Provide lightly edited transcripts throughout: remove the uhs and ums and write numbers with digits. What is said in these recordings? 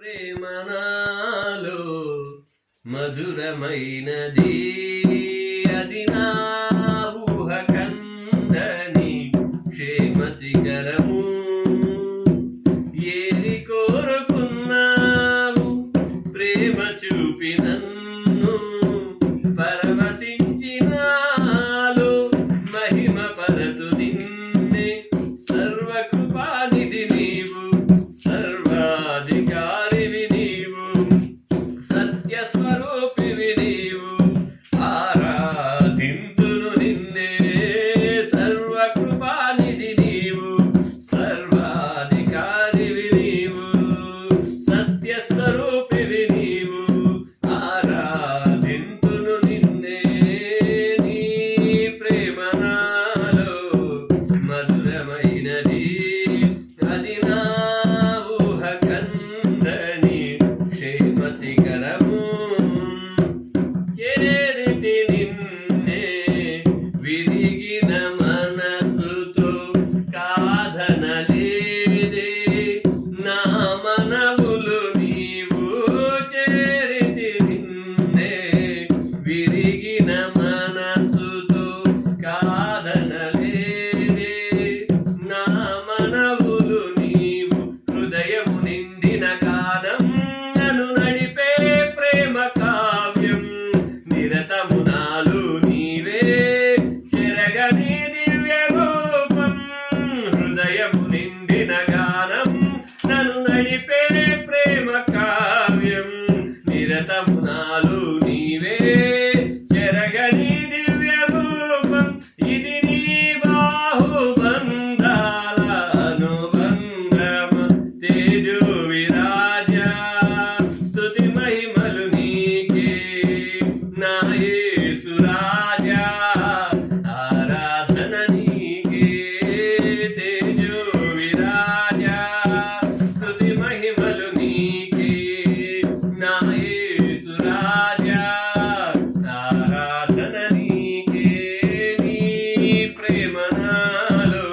ప్రేమ నాలో మధురమైనది, అది నా ఊహ కందని క్షేమ శిఖరము. ఏది కోరుకున్నావు ప్రేమ చూపి నన్ను పరవశించినాలో మహిమ పరతు నిన్నే. సర్వకృపానిధి నీవు, సర్వాధికారివి నీవు, సత్య స్వరూపివి నీవు, ఆరాధింతును నిన్నే. సర్వకృపానిధి నీవు, సర్వాధికారివి నీవు, సత్య స్వరూపివి నీవు, ఆరాధింతును నిన్నే. నీ ప్రేమ నాలో మధురమైనది, అది నా ఊహ కందని క్షేమ శిఖరము. చేరితి నిన్నే విరిగిన మనసుతో, కాదనలేదే నా మనవులు నీవు. చేరితి నిన్నే విరిగిన మనసుతో, కాదనలేదే నా మనవులు నీవు. హృదయము నిండిన గానం నన్ను నడిపే ప్రేమ కావ్యం, నిరతము నాలు నీవే చెరగని దివ్య రూపం. హృదయము నిండిన గానం నన్ను నడిపే ప్రేమ కావ్యం, నిరతము నాలు నీవే చెరగని దివ్య రూపం. ఇది నీ బాహుబంధాల అనుబంధమ, తేజో విరాజ. స్తుతి మహిమలు నీకే నా యేసు రాజా, ఆరాధన నీకే. తేజో విరాజ, స్తుతి మహిమలు నీకే నా యేసు రాజా, ఆరాధన నీకే. నీ ప్రేమ నాలో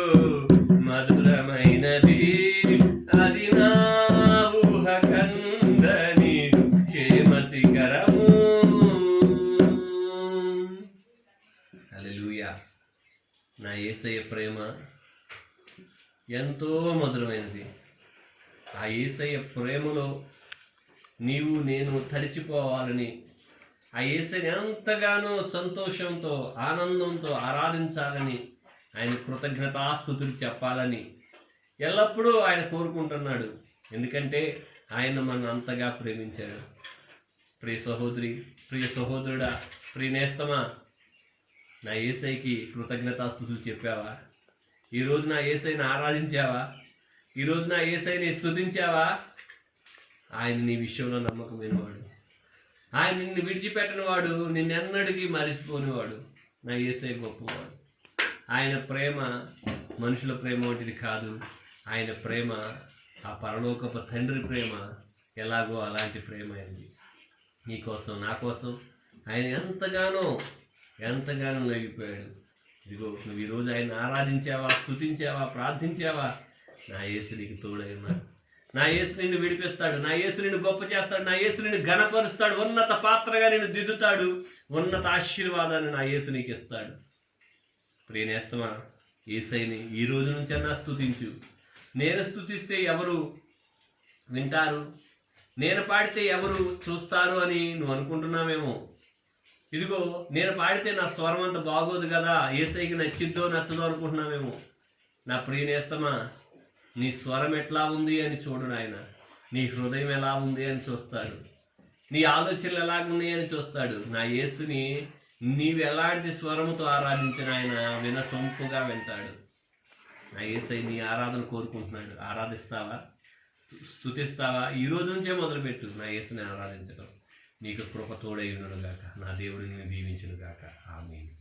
మధురమైనది, అది నా ఊహ కందని క్షేమ శిఖరము. హల్లెలూయా. నా యేసయ్య ప్రేమ ఎంతో మధురమైనది. ఆ యేసయ్య ప్రేమలో నీవు నేను తడిచిపోవాలని, ఆ యేసయ్యని ఎంతగానో సంతోషంతో ఆనందంతో ఆరాధించాలని, ఆయన కృతజ్ఞతాస్తుతులు చెప్పాలని ఎల్లప్పుడూ ఆయన కోరుకుంటున్నాడు. ఎందుకంటే ఆయన మన అంతగా ప్రేమించాడు. ప్రియ సహోదరి, ప్రియ సహోదరుడా, ప్రియ నేస్తమా, నా యేసయ్యకి కృతజ్ఞతాస్తుతులు చెప్పావా? ఈరోజు నా యేసయ్యని ఆరాధించావా? ఈరోజు నా యేసయ్యని స్తుతించావా? ఆయన నీ విషయంలో నమ్మకమైనవాడు, ఆయన నిన్ను విడిచిపెట్టనివాడు, నిన్నెన్నడికి మరిచిపోనివాడు. నా యేసయ్య గొప్పవాడు. ఆయన ప్రేమ మనుషుల ప్రేమ వంటిది కాదు. ఆయన ప్రేమ ఆ పరలోకపు తండ్రి ప్రేమ ఎలాగో అలాంటి ప్రేమ అయింది. నీకోసం, నా కోసం ఆయన ఎంతగానో లగిపోయాడు. ఇదిగో నువ్వు ఈరోజు ఆయన ఆరాధించావా, స్తుతించావా, ప్రార్థించావా? నా యేసు నీకు తోడై ఉన్నాడు. నా యేసు నిన్ను విడిపిస్తాడు. నా యేసు నిన్ను గొప్ప చేస్తాడు. నా యేసు నిన్ను ఘనపరుస్తాడు. ఉన్నత పాత్రగా నిన్ను దిద్దుతాడు. ఉన్నత ఆశీర్వాదాన్ని నా యేసు నీకు ఇస్తాడు. ప్రియ నేస్తమా, యేసయ్యని ఈ రోజు నుంచన్నా స్తుతించు. నేను స్తుతిస్తే ఎవరు వింటారు, నేను పాడితే ఎవరు చూస్తారు అని నువ్వు అనుకుంటున్నావేమో. ఇదిగో నేను పాడితే నా స్వరం అంత బాగోదు కదా, యేసయ్యకి నచ్చిద్దో నచ్చదో అనుకుంటున్నావేమో. నా ప్రియ నేస్తమా, నీ స్వరం ఎట్లా ఉంది అని చూడు ఆయన. నీ హృదయం ఎలా ఉంది అని చూస్తాడు. నీ ఆలోచనలు ఎలాగున్నాయి అని చూస్తాడు. నా యేసుని నీవు ఎలాంటి స్వరముతో ఆరాధించిన ఆయన వినసొంపుగా వింటాడు. నా యేసయ్య నీ ఆరాధన కోరుకుంటున్నాడు. ఆరాధిస్తావా, స్తుతిస్తావా? ఈ రోజు నుంచే మొదలుపెట్టు నా యేసుని ఆరాధించడం. నీకు కృప తోడై ఉండును గాక. నా దేవుడిని దీవించును గాక. ఆమేన్.